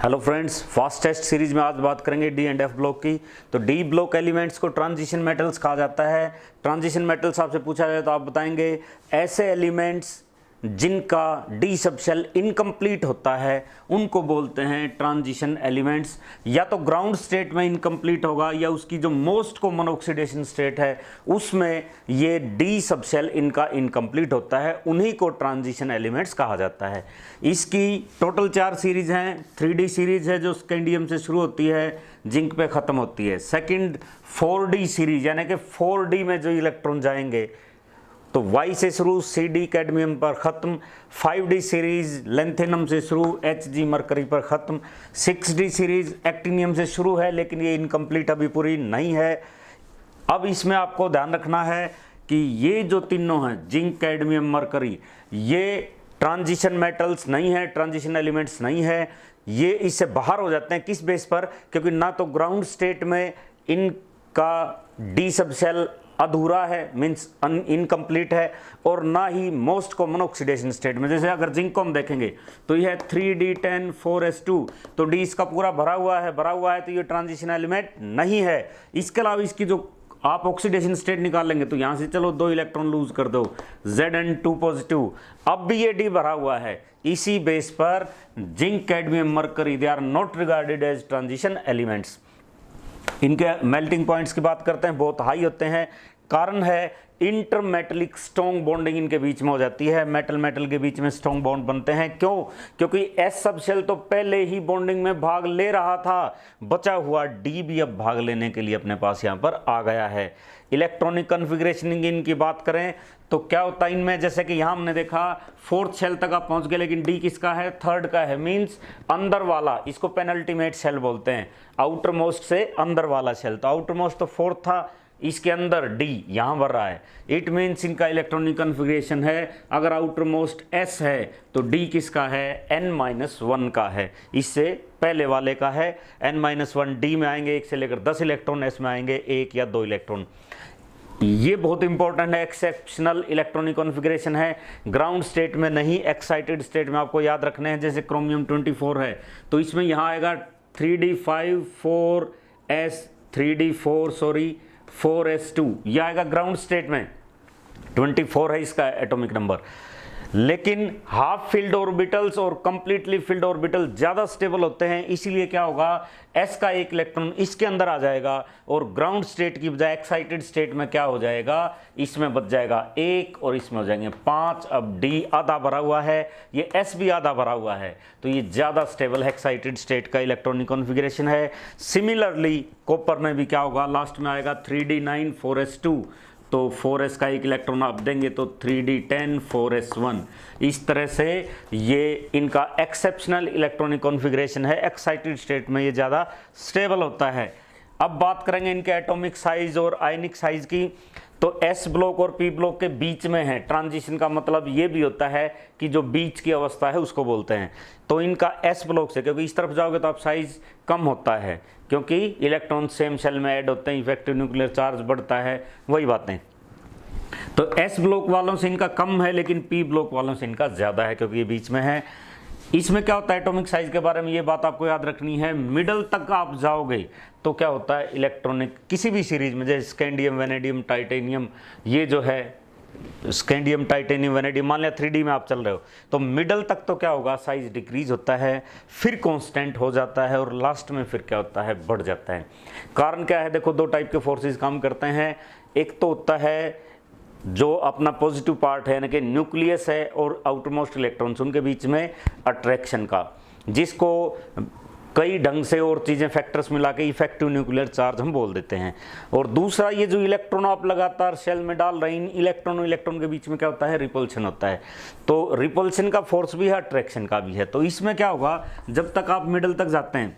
Hello friends, fast test series में आज बात करेंगे डी एंड एफ ब्लॉक की। तो डी ब्लॉक एलिमेंट्स को ट्रांजिशन मेटल्स कहा जाता है। ट्रांजिशन मेटल्स आपसे पूछा जाए तो आप बताएंगे ऐसे एलिमेंट्स जिनका डी सबशेल इनकम्प्लीट होता है उनको बोलते हैं ट्रांजिशन एलिमेंट्स। या तो ग्राउंड स्टेट में इनकम्प्लीट होगा या उसकी जो मोस्ट कॉमन ऑक्सीडेशन स्टेट है उसमें ये डी सबशेल इनका इनकम्प्लीट होता है, उन्हीं को ट्रांजिशन एलिमेंट्स कहा जाता है। इसकी टोटल 4 सीरीज हैं। 3D सीरीज है जो स्कैंडियम से शुरू होती है, जिंक पे ख़त्म होती है। सेकंड 4D सीरीज यानी कि 4D में जो इलेक्ट्रॉन जाएंगे तो Y से शुरू, CD कैडमियम पर ख़त्म। 5D सीरीज लेंथेनम से शुरू, Hg मरकरी पर ख़त्म। 6D सीरीज एक्टिनियम से शुरू है लेकिन ये इनकम्प्लीट अभी पूरी नहीं है। अब इसमें आपको ध्यान रखना है कि ये जो तीनों हैं जिंक कैडमियम मरकरी, ये ट्रांजिशन मेटल्स नहीं है, ट्रांजिशन एलिमेंट्स नहीं है। ये इससे बाहर हो जाते हैं। किस बेस पर? क्योंकि ना तो ग्राउंड स्टेट में इनका डी सबशेल अधूरा है, मीन्स इनकम्प्लीट है, और ना ही मोस्ट कॉमन ऑक्सीडेशन स्टेट में। जैसे अगर जिंक को हम देखेंगे तो यह 3D10 4s2, तो डी इसका पूरा भरा हुआ है तो ये ट्रांजिशन एलिमेंट नहीं है। इसके अलावा इसकी जो आप ऑक्सीडेशन स्टेट निकालेंगे तो यहाँ से चलो 2 इलेक्ट्रॉन लूज कर दो, Zn2 पॉजिटिव, अब भी ये डी भरा हुआ है। इसी बेस पर zinc cadmium mercury they are not regarded as transition elements. इनके मेल्टिंग पॉइंट्स की बात करते हैं, बहुत हाई होते हैं। कारण है इंटरमेटलिक स्ट्रॉन्ग बॉन्डिंग इनके बीच में हो जाती है। मेटल मेटल के बीच में स्ट्रॉन्ग बॉन्ड बनते हैं। क्यों? क्योंकि एस सबशेल तो पहले ही बॉन्डिंग में भाग ले रहा था, बचा हुआ डी भी अब भाग लेने के लिए अपने पास यहाँ पर आ गया है। इलेक्ट्रॉनिक कन्फिग्रेशनिंग इनकी बात करें तो क्या होता है इनमें, जैसे कि यहाँ हमने देखा 4th शेल तक आप पहुँच गए लेकिन डी किसका है? 3rd का है, मीन्स अंदर वाला। इसको पेनल्टीमेट शेल बोलते हैं, आउटर मोस्ट से अंदर वाला शेल। तो आउटर मोस्ट तो 4th था, इसके अंदर डी यहाँ भर रहा है। इट मीन्स इनका इलेक्ट्रॉनिक कन्फिग्रेशन है, अगर आउटर मोस्ट एस है तो डी किसका है? n-1 का है, इससे पहले वाले का है। n-1 डी में आएंगे 1 से लेकर 10 इलेक्ट्रॉन, एस में आएंगे 1 या 2 इलेक्ट्रॉन। ये बहुत इंपॉर्टेंट है, एक्सेप्शनल इलेक्ट्रॉनिक कॉन्फ़िगरेशन है। ग्राउंड स्टेट में नहीं, एक्साइटेड स्टेट में आपको याद रखने हैं। जैसे क्रोमियम 24 है तो इसमें यहाँ आएगा 3d5 4s 3d4 sorry 4s2, यह आएगा ग्राउंड स्टेट में। 24 है इसका एटॉमिक नंबर। लेकिन हाफ फील्ड ऑर्बिटल्स और कंप्लीटली फील्ड ऑर्बिटल ज़्यादा स्टेबल होते हैं, इसीलिए क्या होगा, s का 1 इलेक्ट्रॉन इसके अंदर आ जाएगा और ग्राउंड स्टेट की बजाय एक्साइटेड स्टेट में क्या हो जाएगा, इसमें बच जाएगा 1 और इसमें हो जाएंगे 5। अब d आधा भरा हुआ है, ये s भी आधा भरा हुआ है, तो ये ज़्यादा स्टेबल एक्साइटेड स्टेट का इलेक्ट्रॉनिक कॉन्फ़िगरेशन है। सिमिलरली कॉपर में भी क्या होगा, लास्ट में आएगा 3d9 4s2, तो 4s का 1 इलेक्ट्रॉन आप देंगे तो 3d10 4s1। इस तरह से ये इनका एक्सेप्शनल इलेक्ट्रॉनिक कॉन्फ़िगरेशन है। एक्साइटेड स्टेट में ये ज़्यादा स्टेबल होता है। अब बात करेंगे इनके एटॉमिक साइज और आयनिक साइज की। तो s ब्लॉक और p ब्लॉक के बीच में है। ट्रांजिशन का मतलब ये भी होता है कि जो बीच की अवस्था है उसको बोलते हैं। तो इनका s ब्लॉक से, क्योंकि इस तरफ जाओगे तो आप साइज कम होता है क्योंकि इलेक्ट्रॉन सेम शेल में ऐड होते हैं, इफेक्टिव न्यूक्लियर चार्ज बढ़ता है, वही बातें। तो s ब्लॉक वालों से इनका कम है लेकिन p ब्लॉक वालों से इनका ज़्यादा है क्योंकि ये बीच में है। इसमें क्या होता है, एटॉमिक साइज के बारे में ये बात आपको याद रखनी है। मिडल तक आप जाओगे तो क्या होता है, इलेक्ट्रॉनिक किसी भी सीरीज में, जैसे स्कैंडियम वेनेडियम टाइटेनियम, ये जो है स्कैंडियम टाइटेनियम वेनेडियम, मान लिया 3D में आप चल रहे हो तो मिडल तक तो क्या होगा, साइज डिक्रीज होता है, फिर कांस्टेंट हो जाता है और लास्ट में फिर क्या होता है, बढ़ जाता है। कारण क्या है, देखो 2 टाइप के फोर्सेस काम करते हैं। एक तो होता है जो अपना पॉजिटिव पार्ट है यानी कि न्यूक्लियस है और आउटरमोस्ट इलेक्ट्रॉन्स, उनके बीच में अट्रैक्शन का, जिसको कई ढंग से और चीज़ें फैक्टर्स मिला के इफेक्टिव न्यूक्लियर चार्ज हम बोल देते हैं। और दूसरा, ये जो इलेक्ट्रॉन आप लगातार शेल में डाल रहे हैं, इलेक्ट्रॉन और इलेक्ट्रॉन के बीच में क्या होता है, रिपल्शन होता है। तो रिपल्शन का फोर्स भी है, अट्रैक्शन का भी है। तो इसमें क्या होगा, जब तक आप मिडल तक जाते हैं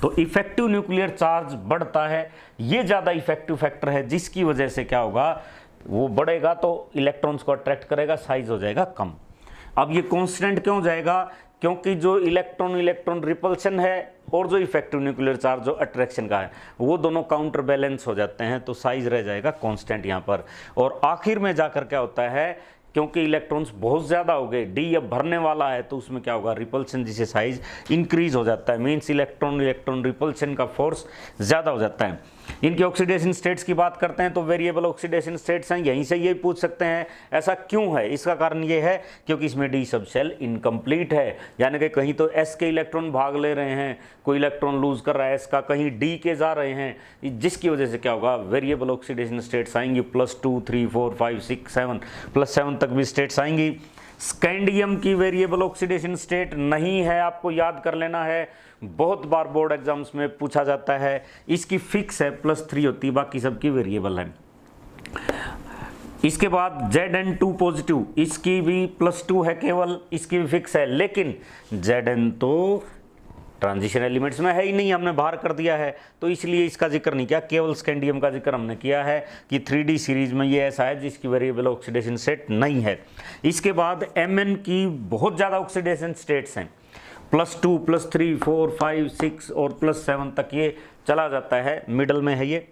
तो इफेक्टिव न्यूक्लियर चार्ज बढ़ता है। ये ज़्यादा इफेक्टिव फैक्टर है जिसकी वजह से क्या होगा, वो बढ़ेगा तो इलेक्ट्रॉन्स को अट्रैक्ट करेगा, साइज हो जाएगा कम। अब ये कांस्टेंट क्यों हो जाएगा, क्योंकि जो इलेक्ट्रॉन इलेक्ट्रॉन रिपल्शन है और जो इफेक्टिव न्यूक्लियर चार्ज जो अट्रैक्शन का है, वो दोनों काउंटर बैलेंस हो जाते हैं, तो साइज रह जाएगा कांस्टेंट यहाँ पर। और आखिर में जाकर क्या होता है क्योंकि इलेक्ट्रॉन्स बहुत ज़्यादा हो गए, डी अब भरने वाला है, तो उसमें क्या होगा, रिपल्शन जिसे साइज इंक्रीज हो जाता है, मीन्स इलेक्ट्रॉन इलेक्ट्रॉन रिपल्शन का फोर्स ज़्यादा हो जाता है। इनके ऑक्सीडेशन स्टेट्स की बात करते हैं तो वेरिएबल ऑक्सीडेशन स्टेट्स हैं, यहीं से ये पूछ सकते हैं ऐसा क्यों है। इसका कारण ये है क्योंकि इसमें डी सब शेल इनकम्प्लीट है, यानी कि कहीं तो एस के इलेक्ट्रॉन भाग ले रहे हैं, कोई इलेक्ट्रॉन लूज कर रहा है एस का, कहीं डी के जा रहे हैं, जिसकी वजह से क्या होगा, वेरिएबल ऑक्सीडेशन स्टेट्स आएंगी, +2 3 4 5 6 7 +7 तक भी स्टेट्स आएंगी। स्कैंडियम की वेरिएबल ऑक्सीडेशन स्टेट नहीं है, आपको याद कर लेना है, बहुत बार बोर्ड एग्जाम्स में पूछा जाता है। इसकी फिक्स है, +3 होती है, बाकी सबकी वेरिएबल है। इसके बाद Zn2 पॉजिटिव, इसकी भी +2 है केवल, इसकी भी फिक्स है, लेकिन Zn तो ट्रांजिशन एलिमेंट्स में है ही नहीं, हमने बाहर कर दिया है, तो इसलिए इसका जिक्र नहीं किया, केवल स्कैंडियम का जिक्र हमने किया है कि 3D सीरीज में ये ऐसा है जिसकी वेरिएबल ऑक्सीडेशन स्टेट नहीं है। इसके बाद Mn की बहुत ज़्यादा ऑक्सीडेशन स्टेट्स हैं, +2 +3 4 5 6 और +7 तक ये चला जाता है, मिडल में है ये।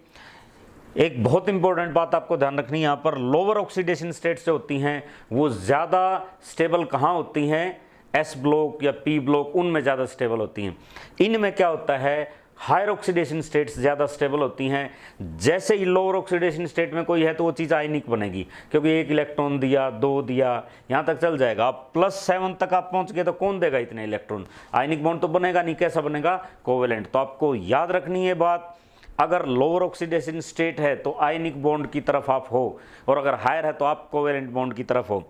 एक बहुत इंपॉर्टेंट बात आपको ध्यान रखनी है, यहाँ पर लोअर ऑक्सीडेशन स्टेट्स जो होती हैं वो ज़्यादा स्टेबल कहाँ होती हैं, एस ब्लॉक या पी ब्लॉक, उनमें ज़्यादा स्टेबल होती हैं। इनमें क्या होता है, हायर ऑक्सीडेशन स्टेट्स ज़्यादा स्टेबल होती हैं। जैसे ही लोअर ऑक्सीडेशन स्टेट में कोई है तो वो चीज़ आयनिक बनेगी, क्योंकि 1 इलेक्ट्रॉन दिया, 2 दिया, यहाँ तक चल जाएगा। आप +7 तक आप पहुँच गए तो कौन देगा इतने इलेक्ट्रॉन, आयनिक बॉन्ड तो बनेगा नहीं, कैसा बनेगा, कोवेलेंट। तो आपको याद रखनी है बात, अगर लोअर ऑक्सीडेशन स्टेट है तो आयनिक बॉन्ड की तरफ आप हो, और अगर हायर है तो आप कोवेलेंट बॉन्ड की तरफ हो।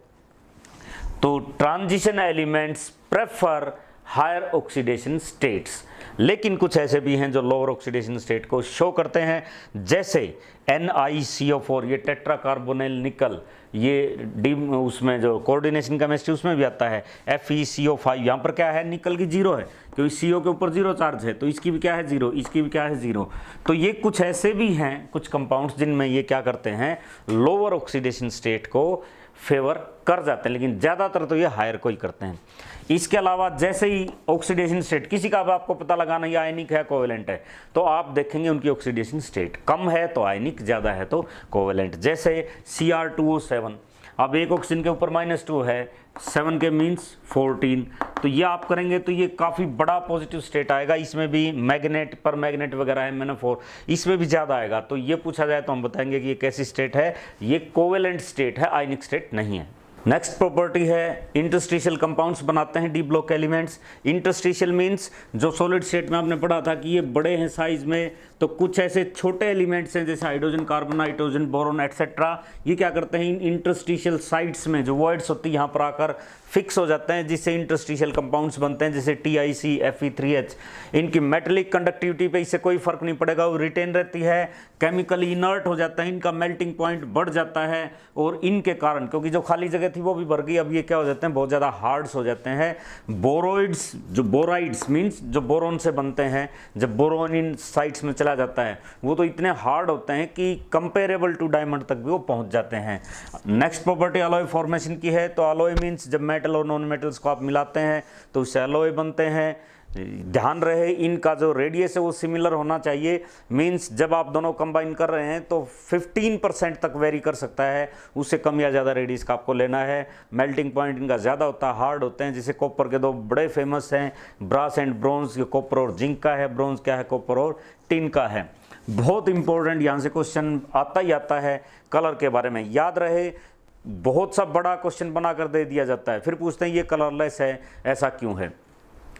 तो transition elements prefer higher oxidation states, लेकिन कुछ ऐसे भी हैं जो लोअर ऑक्सीडेशन स्टेट को शो करते हैं, जैसे NiCO4, ये टेट्राकार्बोनिल निकल, ये डी उसमें जो कोऑर्डिनेशन केमिस्ट्री उसमें भी आता है, FeCO5, यहाँ पर क्या है, निकल की 0 है, क्योंकि CO के ऊपर 0 चार्ज है, तो इसकी भी क्या है 0, इसकी भी क्या है 0। तो ये कुछ ऐसे भी हैं कुछ कंपाउंड्स जिनमें ये क्या करते हैं, लोअर ऑक्सीडेशन स्टेट को फेवर कर जाते हैं, लेकिन ज़्यादातर तो ये हायर को ही करते हैं। इसके अलावा जैसे ही ऑक्सीडेशन स्टेट किसी का भी आपको पता लगाना ये आयनिक है कोवेलेंट है, तो आप देखेंगे उनकी ऑक्सीडेशन स्टेट कम है तो आयनिक, ज़्यादा है तो कोवेलेंट। जैसे Cr2O7, अब एक ऑक्सीजन के ऊपर -2 है, 7 के मीन्स 14, तो ये आप करेंगे तो ये काफ़ी बड़ा पॉजिटिव स्टेट आएगा। इसमें भी मैग्नेट पर मैग्नेट वगैरह है, MnO4, इसमें भी ज़्यादा आएगा। तो ये पूछा जाए तो हम बताएंगे कि ये कैसी स्टेट है, ये कोवेलेंट स्टेट है, आयनिक स्टेट नहीं है। नेक्स्ट प्रॉपर्टी है इंटरस्टिशियल कंपाउंड्स बनाते हैं D block elements. Interstitial means जो सॉलिड स्टेट में आपने पढ़ा था कि ये बड़े हैं साइज में, तो कुछ ऐसे छोटे एलिमेंट्स हैं जैसे hydrogen, carbon, nitrogen, boron etcetera, ये क्या करते हैं इन इंटरस्टिशियल साइट्स में जो वॉइड्स होती है यहाँ पर आकर फिक्स हो जाते हैं, जिससे इंटरस्टिशियल कंपाउंड्स बनते हैं, जैसे TiC, Fe3H। इनकी मेटेलिक कंडक्टिविटी पे इससे कोई फर्क नहीं पड़ेगा, वो रिटेन रहती है, केमिकली इनर्ट हो जाता है, इनका मेल्टिंग पॉइंट बढ़ जाता है, और इनके कारण क्योंकि जो खाली जगह थी वो भी भर गई, अब ये क्या हो जाते हैं, बहुत ज़्यादा हार्ड्स हो जाते हैं। बोरोइड्स, जो बोराइड्स मीन्स जो बोरोन से बनते हैं, जब बोरोन इन साइट्स में चला जाता है वो तो इतने हार्ड होते हैं कि कंपेरेबल टू डायमंड तक भी वो पहुंच जाते हैं। नेक्स्ट प्रॉपर्टी अलॉय फॉर्मेशन की है, तो अलॉय मीन्स जब मेटल और नॉन मेटल्स को आप मिलाते हैं तो उससे अलॉय बनते हैं। ध्यान रहे इनका जो रेडियस है वो सिमिलर होना चाहिए, मीन्स जब आप दोनों कंबाइन कर रहे हैं तो 15% तक वेरी कर सकता है, उससे कम या ज़्यादा रेडियस का आपको लेना है। मेल्टिंग पॉइंट इनका ज़्यादा होता है, हार्ड होते हैं, जैसे कॉपर के दो बड़े फेमस हैं, ब्रास एंड ब्रॉन्ज, कॉपर और जिंक का है, ब्रॉन्ज क्या है, कॉपर और टिन का है। बहुत इंपॉर्टेंट यहाँ से क्वेश्चन आता ही आता है कलर के बारे में, याद रहे, बहुत सा बड़ा क्वेश्चन बनाकर दे दिया जाता है, फिर पूछते हैं ये कलरलेस है, ऐसा क्यों है,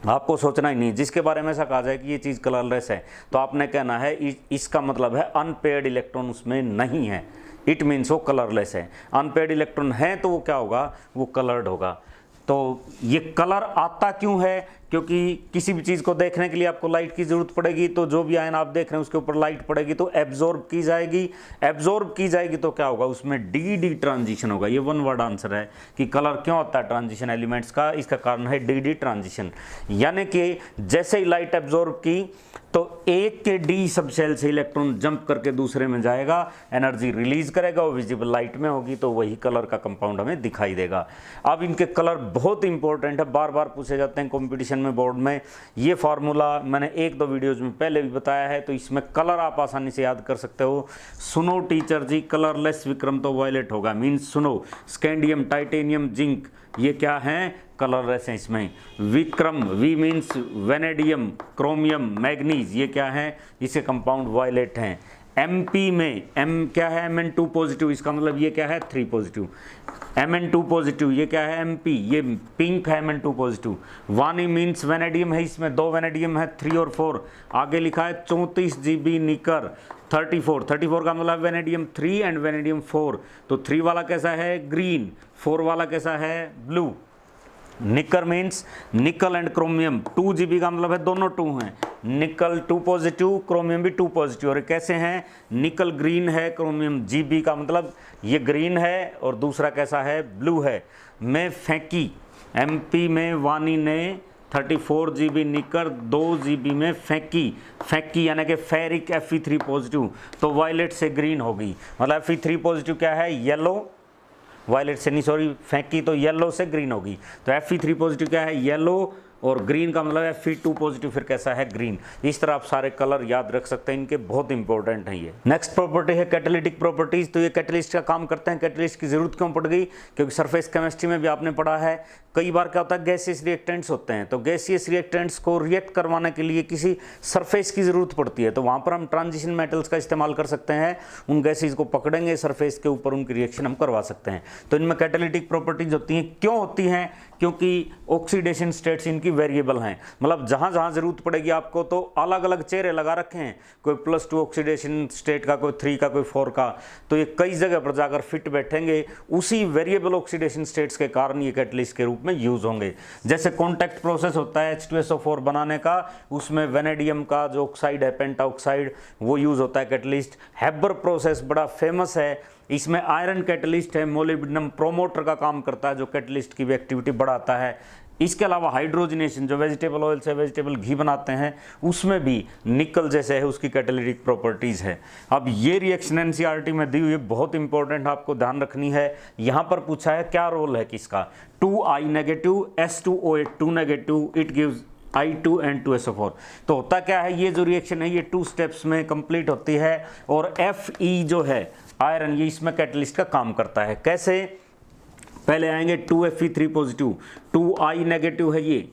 आपको सोचना ही नहीं। जिसके बारे में ऐसा कहा जाए कि ये चीज़ कलरलेस है तो आपने कहना है इसका मतलब है अनपेयर्ड इलेक्ट्रॉन उसमें नहीं है, इट मीन्स वो कलरलेस है। अनपेयर्ड इलेक्ट्रॉन है तो वो क्या होगा, वो कलर्ड होगा। तो ये कलर आता क्यों है, क्योंकि किसी भी चीज़ को देखने के लिए आपको लाइट की ज़रूरत पड़ेगी, तो जो भी आयन आप देख रहे हैं उसके ऊपर लाइट पड़ेगी तो एब्जॉर्ब की जाएगी, एब्जॉर्ब की जाएगी तो क्या होगा, उसमें डी ट्रांजिशन होगा। ये वन वर्ड आंसर है कि कलर क्यों होता है ट्रांजिशन एलिमेंट्स का, इसका कारण है डी ट्रांजिशन, यानी कि जैसे ही लाइट एब्जॉर्ब की तो एक के डी सब शेल से इलेक्ट्रॉन जंप करके दूसरे में जाएगा, एनर्जी रिलीज करेगा, वो विजिबल लाइट में होगी, तो वही कलर का कंपाउंड हमें दिखाई देगा। अब इनके कलर बहुत इंपॉर्टेंट है, बार बार पूछे जाते हैं कंपटीशन में, बोर्ड में। ये फार्मूला मैंने 1-2 वीडियोज में पहले भी बताया है, तो इसमें कलर आप आसानी से याद कर सकते हो। सुनो टीचर जी, कलरलेस विक्रम तो वायलेट होगा, मीन्स सुनो। स्कैंडियम, टाइटेनियम, जिंक, ये क्या है, कलरलेस है इसमें। Vikram, V means vanadium, chromium, manganese, ये क्या है, इसे कंपाउंड वायलेट हैं। MP में M क्या है, Mn2 पॉजिटिव, इसका मतलब ये क्या है, 3 पॉजिटिव। Mn2 पॉजिटिव, ये क्या है, MP, ये पिंक है, Mn2 पॉजिटिव। वानी मीन्स वेनेडियम है, इसमें 2 वेनेडियम है, 3 और 4। आगे लिखा है 34 GB निकर, 34 का मतलब वेनेडियम 3 एंड वेनेडियम 4। तो 3 वाला कैसा है, ग्रीन, 4 वाला कैसा है, ब्लू। निकर मीन्स निकल एंड क्रोमियम, 2 GB का मतलब है दोनों 2 हैं, निकल 2 पॉजिटिव, क्रोमियम भी 2 पॉजिटिव। और कैसे हैं, निकल ग्रीन है, क्रोमियम GB का मतलब ये ग्रीन है और दूसरा कैसा है, ब्लू है। मैं फेंकी, MP में वानी ने 34 GB निकर 2 GB में फेंकी यानी कि फेरिक Fe3 पॉजिटिव, तो वायलेट से ग्रीन होगी। मतलब Fe3 पॉजिटिव क्या है, येलो, वायलेट से नहीं, सॉरी, फेंकी तो येलो से ग्रीन होगी। तो Fe3 पॉजिटिव क्या है, येलो, और ग्रीन का मतलब Fe2 पॉजिटिव फिर कैसा है, ग्रीन। इस तरह आप सारे कलर याद रख सकते हैं, इनके बहुत इंपॉर्टेंट हैं ये। नेक्स्ट प्रॉपर्टी है कैटालिटिक प्रॉपर्टीज। तो ये कैटलिस्ट का काम करते हैं। कैटलिस्ट की जरूरत क्यों पड़ गई, क्योंकि सरफेस केमिस्ट्री में भी आपने पढ़ा है, कई बार क्या होता है, गैसियस रिएक्टेंट्स होते हैं, तो गैसियस रिएक्टेंट्स को रिएक्ट करवाने के लिए किसी सरफेस की जरूरत पड़ती है, तो वहाँ पर हम ट्रांजिशन मेटल्स का इस्तेमाल कर सकते हैं। उन गैसेस को पकड़ेंगे, सरफेस के ऊपर उनकी रिएक्शन हम करवा सकते हैं। तो इनमें कैटालिटिक प्रॉपर्टीज होती हैं। क्यों होती हैं, क्योंकि ऑक्सीडेशन स्टेट्स इनकी वेरिएबल हैं। मतलब जहाँ जहाँ जरूरत पड़ेगी आपको, तो अलग अलग चेहरे लगा रखे हैं, कोई +2 ऑक्सीडेशन स्टेट का, कोई 3 का, कोई 4 का, तो ये कई जगह पर जाकर फिट बैठेंगे। उसी वेरिएबल ऑक्सीडेशन स्टेट्स के कारण ये कैटलिस्ट के रूप में यूज होंगे। जैसे कॉन्टैक्ट प्रोसेस होता है H2SO4 बनाने का, उसमें वेनेडियम का जो ऑक्साइड है, पेंटाऑक्साइड, वो यूज होता है कैटलिस्ट। हैबर प्रोसेस बड़ा फेमस है, इसमें आयरन कैटलिस्ट है, मोलिब्डेनम प्रोमोटर का काम करता है, जो कैटलिस्ट की भी एक्टिविटी बढ़ाता है। इसके अलावा हाइड्रोजनेशन, जो वेजिटेबल ऑयल से वेजिटेबल घी बनाते हैं, उसमें भी निकल जैसे है, उसकी कैटालिटिक प्रॉपर्टीज है। अब ये रिएक्शन एनसीईआरटी में दी हुई है, बहुत इंपॉर्टेंट, आपको ध्यान रखनी है। यहाँ पर पूछा है क्या रोल है किसका, 2I negative, S2O8 2 negative, it gives I2 and 2SO4। तो होता क्या है, ये जो रिएक्शन है ये 2 स्टेप्स में कंप्लीट होती है, और Fe जो है आयरन, ये इसमें कैटलिस्ट का काम करता है। कैसे, पहले आएंगे 2Fe3 पॉजिटिव, 2I नेगेटिव है, ये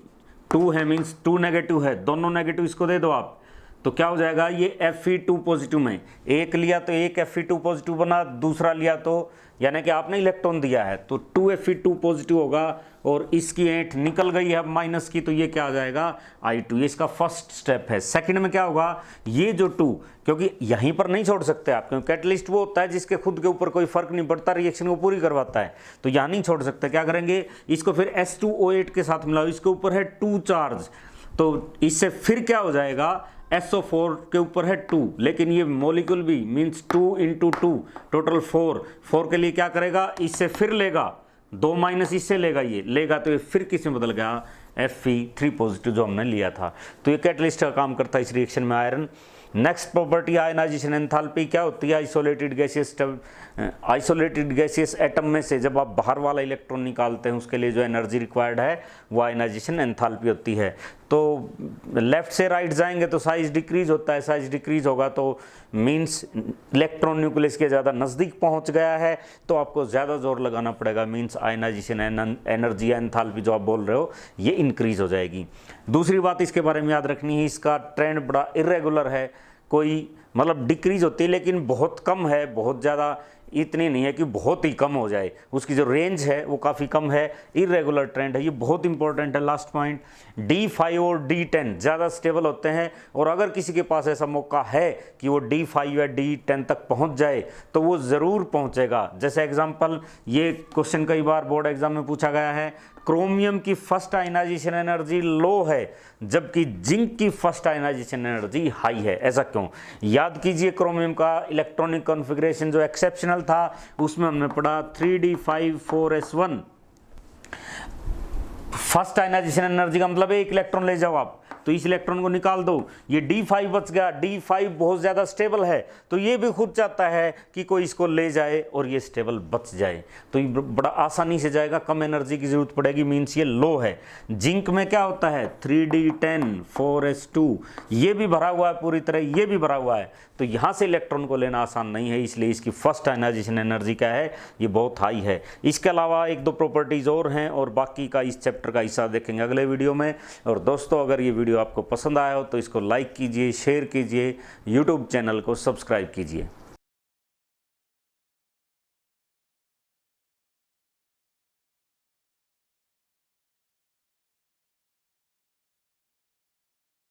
2 है मीन्स 2 नेगेटिव है, दोनों नेगेटिव इसको दे दो आप, तो क्या हो जाएगा, ये Fe2 पॉजिटिव में एक लिया तो एक Fe2 पॉजिटिव बना, दूसरा लिया तो यानी कि आपने इलेक्ट्रॉन दिया है, तो 2Fe2 पॉजिटिव होगा, और इसकी 8 निकल गई है माइनस की, तो ये क्या आ जाएगा, I2। ये इसका फर्स्ट स्टेप है। सेकंड में क्या होगा, ये जो 2, क्योंकि यहीं पर नहीं छोड़ सकते आप, क्योंकि कैटलिस्ट वो होता है जिसके खुद के ऊपर कोई फर्क नहीं पड़ता, रिएक्शन को पूरी करवाता है, तो यहाँ नहीं छोड़ सकते। क्या करेंगे, इसको फिर S2O8 के साथ मिलाओ, इसके ऊपर है 2 चार्ज, तो इससे फिर क्या हो जाएगा, SO4 के ऊपर है 2, लेकिन ये मॉलिक्यूल भी मीन्स 2 × 2 टोटल 4 के लिए क्या करेगा, इससे फिर लेगा 2 माइनस इससे लेगा, ये लेगा तो ये फिर किस में बदल गया, Fe3 पॉजिटिव जो हमने लिया था। तो ये कैटलिस्ट का काम करता है इस रिएक्शन में iron. Next property ionization enthalpy क्या होती है, आइसोलेटेड गैसियस एटम में से जब आप बाहर वाला इलेक्ट्रॉन निकालते हैं, उसके लिए जो एनर्जी रिक्वायर्ड है वो आयनाइजेशन एंथैल्पी होती है। तो लेफ्ट से राइट जाएंगे तो साइज डिक्रीज होता है, साइज डिक्रीज होगा तो मीन्स इलेक्ट्रॉन न्यूक्लियस के ज़्यादा नज़दीक पहुंच गया है, तो आपको ज़्यादा जोर लगाना पड़ेगा, मीन्स आयनाइजेशन एनर्जी एंथैल्पी जो आप बोल रहे हो ये इंक्रीज हो जाएगी। दूसरी बात इसके बारे में याद रखनी है, इसका ट्रेंड बड़ा इरेगुलर है, कोई मतलब डिक्रीज होती है लेकिन बहुत कम है, बहुत ज़्यादा इतनी नहीं है कि बहुत ही कम हो जाए, उसकी जो रेंज है वो काफ़ी कम है, इरेगुलर ट्रेंड है, ये बहुत इंपॉर्टेंट है। लास्ट पॉइंट, D5 और D10 ज़्यादा स्टेबल होते हैं, और अगर किसी के पास ऐसा मौका है कि वो D5 या D10 तक पहुंच जाए तो वो ज़रूर पहुंचेगा। जैसे एग्जांपल, ये क्वेश्चन कई बार बोर्ड एग्जाम में पूछा गया है, क्रोमियम की फर्स्ट आयनाइजेशन एनर्जी लो है जबकि जिंक की फर्स्ट आयनाइजेशन एनर्जी हाई है, ऐसा क्यों? याद कीजिए, क्रोमियम का इलेक्ट्रॉनिक कॉन्फ़िगरेशन जो एक्सेप्शनल था उसमें हमने पढ़ा 3d5 4s1। First ionization energy का मतलब एक इलेक्ट्रॉन ले जाओ आप, तो इस इलेक्ट्रॉन को निकाल दो, ये D5 बच गया। D5 बहुत ज़्यादा स्टेबल है तो ये भी खुद चाहता है कि कोई इसको ले जाए और ये स्टेबल बच जाए, तो ये बड़ा आसानी से जाएगा, कम एनर्जी की जरूरत पड़ेगी, मीन्स ये लो है। जिंक में क्या होता है 3D10 4s2, ये भी भरा हुआ है पूरी तरह, ये भी भरा हुआ है, तो यहाँ से इलेक्ट्रॉन को लेना आसान नहीं है, इसलिए इसकी फर्स्ट आयनाइजेशन एनर्जी क्या है, ये बहुत हाई है। इसके अलावा एक दो प्रॉपर्टीज़ और हैं और बाकी का इस चैप्टर का हिस्सा देखेंगे अगले वीडियो में। और दोस्तों अगर ये वीडियो आपको पसंद आया हो तो इसको लाइक कीजिए, शेयर कीजिए, यूट्यूब चैनल को सब्सक्राइब कीजिए।